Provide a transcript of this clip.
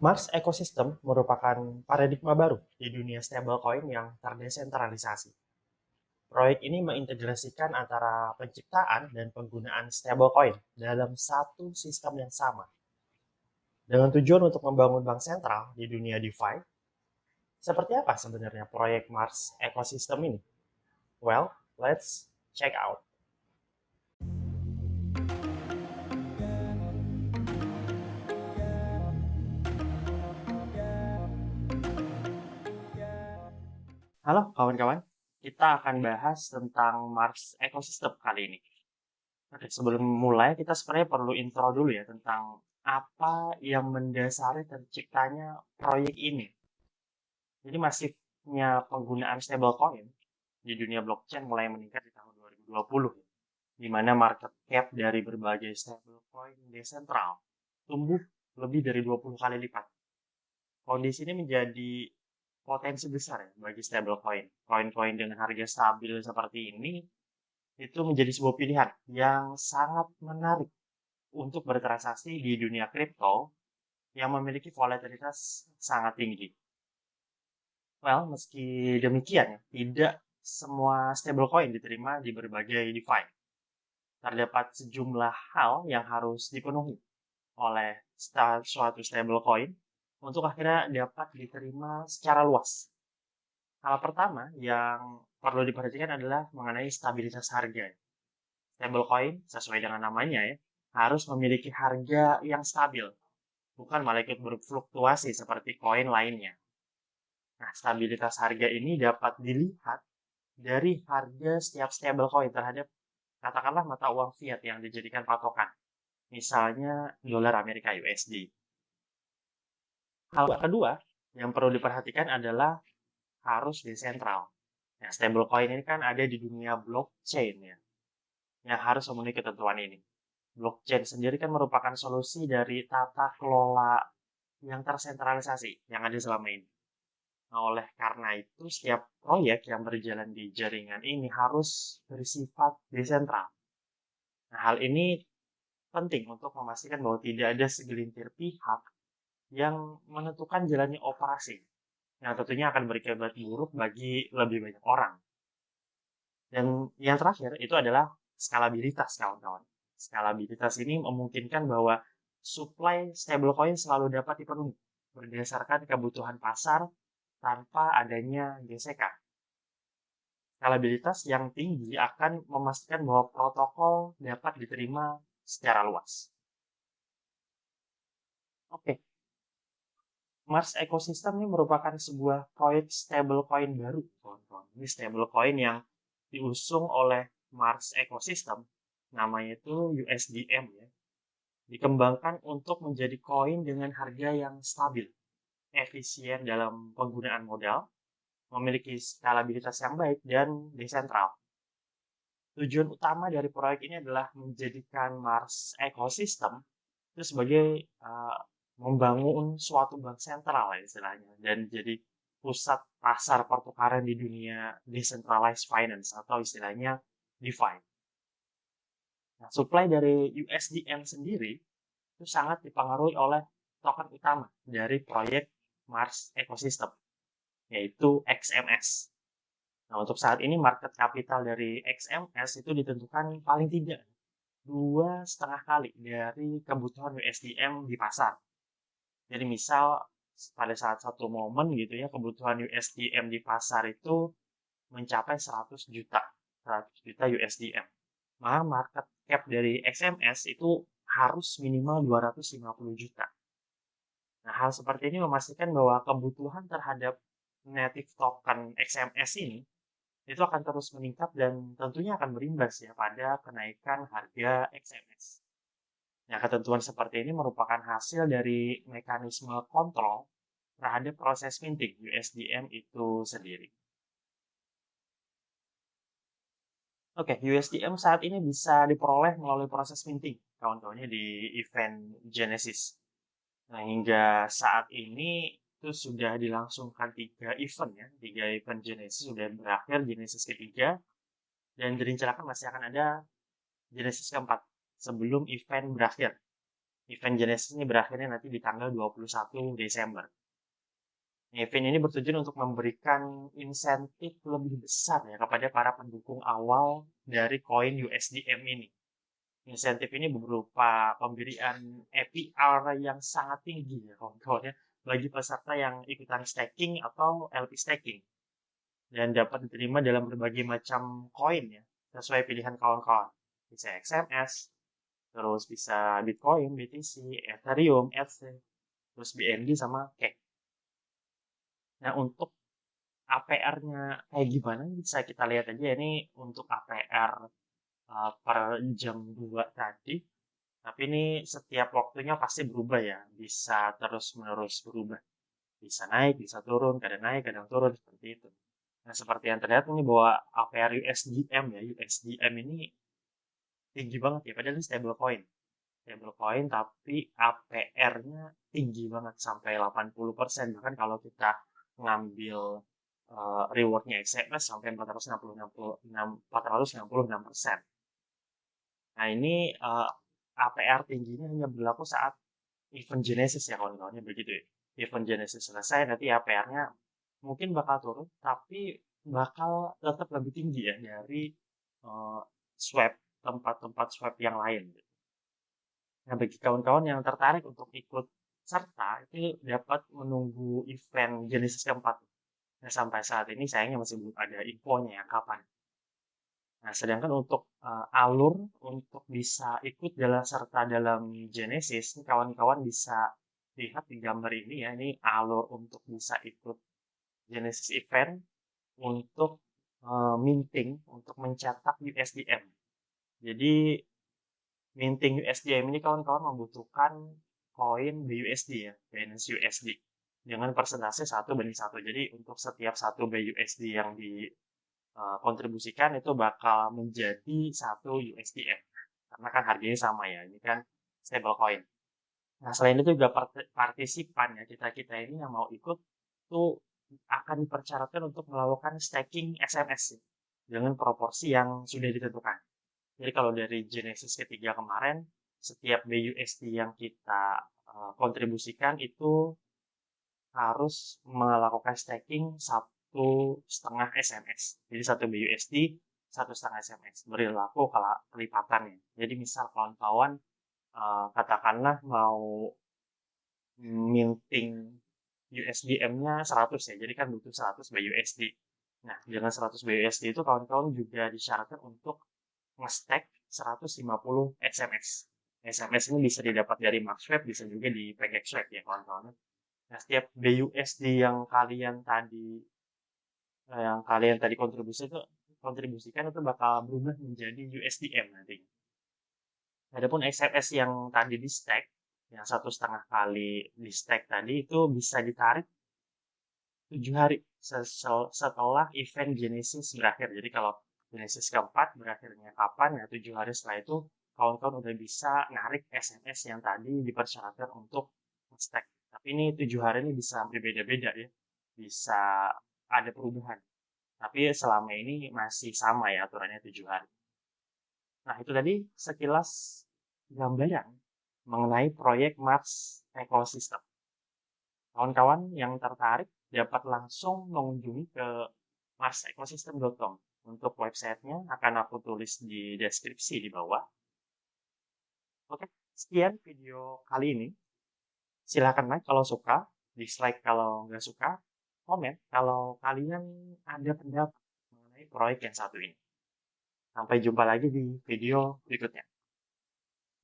Mars Ecosystem merupakan paradigma baru di dunia stablecoin yang terdesentralisasi. Proyek ini mengintegrasikan antara penciptaan dan penggunaan stablecoin dalam satu sistem yang sama. Dengan tujuan untuk membangun bank sentral di dunia DeFi, seperti apa sebenarnya proyek Mars Ecosystem ini? Well, let's check out. Halo kawan-kawan, kita akan bahas tentang Mars Ecosystem kali ini. Oke, sebelum mulai, kita sebenarnya perlu intro dulu ya tentang apa yang mendasari terciptanya proyek ini. Jadi masifnya penggunaan stablecoin di dunia blockchain mulai meningkat di tahun 2020, di mana market cap dari berbagai stablecoin desentral tumbuh lebih dari 20 kali lipat. Kondisi ini menjadi potensi besar ya bagi stablecoin. Koin-koin dengan harga stabil seperti ini itu menjadi sebuah pilihan yang sangat menarik untuk bertransaksi di dunia kripto yang memiliki volatilitas sangat tinggi. Well, meski demikian ya, tidak semua stablecoin diterima di berbagai DeFi. Terdapat sejumlah hal yang harus dipenuhi oleh suatu stablecoin untuk akhirnya dapat diterima secara luas. Hal pertama yang perlu diperhatikan adalah mengenai stabilitas harga. Stablecoin, sesuai dengan namanya ya, harus memiliki harga yang stabil, bukan malah ikut berfluktuasi seperti koin lainnya. Nah, stabilitas harga ini dapat dilihat dari harga setiap stablecoin terhadap katakanlah mata uang fiat yang dijadikan patokan, misalnya dolar Amerika USD. Hal kedua yang perlu diperhatikan adalah harus desentral. Nah, stablecoin ini kan ada di dunia blockchain ya, yang harus memenuhi ketentuan ini. Blockchain sendiri kan merupakan solusi dari tata kelola yang tersentralisasi yang ada selama ini. Nah, oleh karena itu, setiap proyek yang berjalan di jaringan ini harus bersifat desentral. Nah, hal ini penting untuk memastikan bahwa tidak ada segelintir pihak yang menentukan jalannya operasi, yang tentunya akan berakibat buruk bagi lebih banyak orang. Dan yang terakhir itu adalah skalabilitas, kawan-kawan. Skalabilitas ini memungkinkan bahwa supply stablecoin selalu dapat dipenuhi berdasarkan kebutuhan pasar tanpa adanya gesekan. Skalabilitas yang tinggi akan memastikan bahwa protokol dapat diterima secara luas. Oke, Mars Ecosystem ini merupakan sebuah proyek stablecoin baru, kawan-kawan. Ini stablecoin yang diusung oleh Mars Ecosystem, namanya itu USDM ya. Dikembangkan untuk menjadi koin dengan harga yang stabil, efisien dalam penggunaan modal, memiliki skalabilitas yang baik, dan desentral. Tujuan utama dari proyek ini adalah menjadikan Mars Ecosystem itu sebagai membangun suatu bank sentral ya istilahnya, dan jadi pusat pasar pertukaran di dunia decentralized finance atau istilahnya DeFi. Nah, supply dari USDM sendiri itu sangat dipengaruhi oleh token utama dari proyek Mars Ecosystem, yaitu XMS. Nah, untuk saat ini market capital dari XMS itu ditentukan paling tidak 2,5 kali dari kebutuhan USDM di pasar. Jadi misal pada saat satu momen gitu ya, kebutuhan USDM di pasar itu mencapai 100 juta, 100 juta USDM. Maka market cap dari XMS itu harus minimal 250 juta. Nah, hal seperti ini memastikan bahwa kebutuhan terhadap native token XMS ini itu akan terus meningkat dan tentunya akan berimbas ya pada kenaikan harga XMS. Nah, ketentuan seperti ini merupakan hasil dari mekanisme kontrol terhadap proses minting USDM itu sendiri. Oke, USDM saat ini bisa diperoleh melalui proses minting, kawan-kawannya di event Genesis. Nah, hingga saat ini itu sudah dilangsungkan 3 event ya, 3 event Genesis sudah berakhir, Genesis ketiga, dan direncanakan masih akan ada Genesis keempat sebelum event berakhir. Event Genesis ini berakhirnya nanti di tanggal 21 Desember. Event ini bertujuan untuk memberikan insentif lebih besar ya kepada para pendukung awal dari koin USDM ini. Insentif ini berupa pemberian APR yang sangat tinggi ya kawan-kawan ya, bagi peserta yang ikutan staking atau LP staking dan dapat diterima dalam berbagai macam koin ya sesuai pilihan kawan-kawan. Bisa XMS, terus bisa Bitcoin, BTC, Ethereum, ETH, terus BNB sama Cake. Nah, untuk APR-nya kayak gimana bisa kita lihat aja. Ini untuk APR per jam 2 tadi. Tapi ini setiap waktunya pasti berubah ya. Bisa terus-menerus berubah. Bisa naik, bisa turun, kadang naik, kadang turun, seperti itu. Nah, seperti yang terlihat ini bahwa APR USDM ya, USDM ini tinggi banget ya, padahal ini stable coin. Stable coin tapi APR-nya tinggi banget sampai 80%. Bahkan kalau kita ngambil rewardnya XMS sampai 466%. Nah, ini APR tingginya hanya berlaku saat event Genesis ya kawan-kawannya, begitu ya. Event Genesis selesai nanti APR-nya mungkin bakal turun, tapi bakal tetap lebih tinggi ya dari uh, swap tempat-tempat swap yang lain. Nah, bagi kawan-kawan yang tertarik untuk ikut serta, itu dapat menunggu event Genesis keempat. Nah, sampai saat ini sayangnya masih belum ada infonya ya kapan. Nah, sedangkan untuk alur untuk bisa ikut dalam serta dalam Genesis, ini kawan-kawan bisa lihat di gambar ini ya, ini alur untuk bisa ikut Genesis event untuk minting, untuk mencetak USDM. Jadi minting USDM ini kawan-kawan membutuhkan koin BUSD ya, Binance USD, dengan persentase 1:1. Jadi untuk setiap 1 BUSD yang dikontribusikan itu bakal menjadi 1 USDM. Karena kan harganya sama ya, ini kan stable coin. Nah, selain itu juga partisipan ya, kita-kita ini yang mau ikut tuh akan dipersyaratkan untuk melakukan staking SMS ya, dengan proporsi yang sudah ditentukan. Jadi kalau dari Genesis ketiga kemarin, setiap BUSD yang kita kontribusikan itu harus melakukan staking 1,5 SMS. Jadi 1 BUSD, 1,5 SMS. Berlaku kalau kelipatannya. Jadi misal kawan-kawan katakanlah mau minting USDM-nya 100 ya. Jadi kan butuh 100 BUSD. Nah, dengan 100 BUSD itu kawan-kawan juga disyaratkan untuk nge-stack 150 SMS. SMS ini bisa didapat dari Maxwap, bisa juga di PancakeSwap ya kawan-kawan. Nah, setiap BUSD yang kalian tadi kontribusikan itu bakal berubah menjadi USDM nanti. Adapun XMS yang tadi di stack, yang 1,5 kali di stack tadi itu bisa ditarik 7 hari setelah event Genesis berakhir. Jadi kalau Genesis keempat berakhirnya kapan ya 7 hari setelah itu kawan-kawan udah bisa narik SMS yang tadi dipersyaratkan untuk stack. Tapi ini 7 hari ini bisa berbeda-beda ya, bisa ada perubahan. Tapi selama ini masih sama ya aturannya 7 hari. Nah, itu tadi sekilas gambaran mengenai proyek Mars Ecosystem. Kawan-kawan yang tertarik dapat langsung mengunjungi ke marsecosystem.com. Untuk websitenya akan aku tulis di deskripsi di bawah. Oke, sekian video kali ini. Silahkan like kalau suka, dislike kalau nggak suka, komen kalau kalian ada pendapat mengenai proyek yang satu ini. Sampai jumpa lagi di video berikutnya.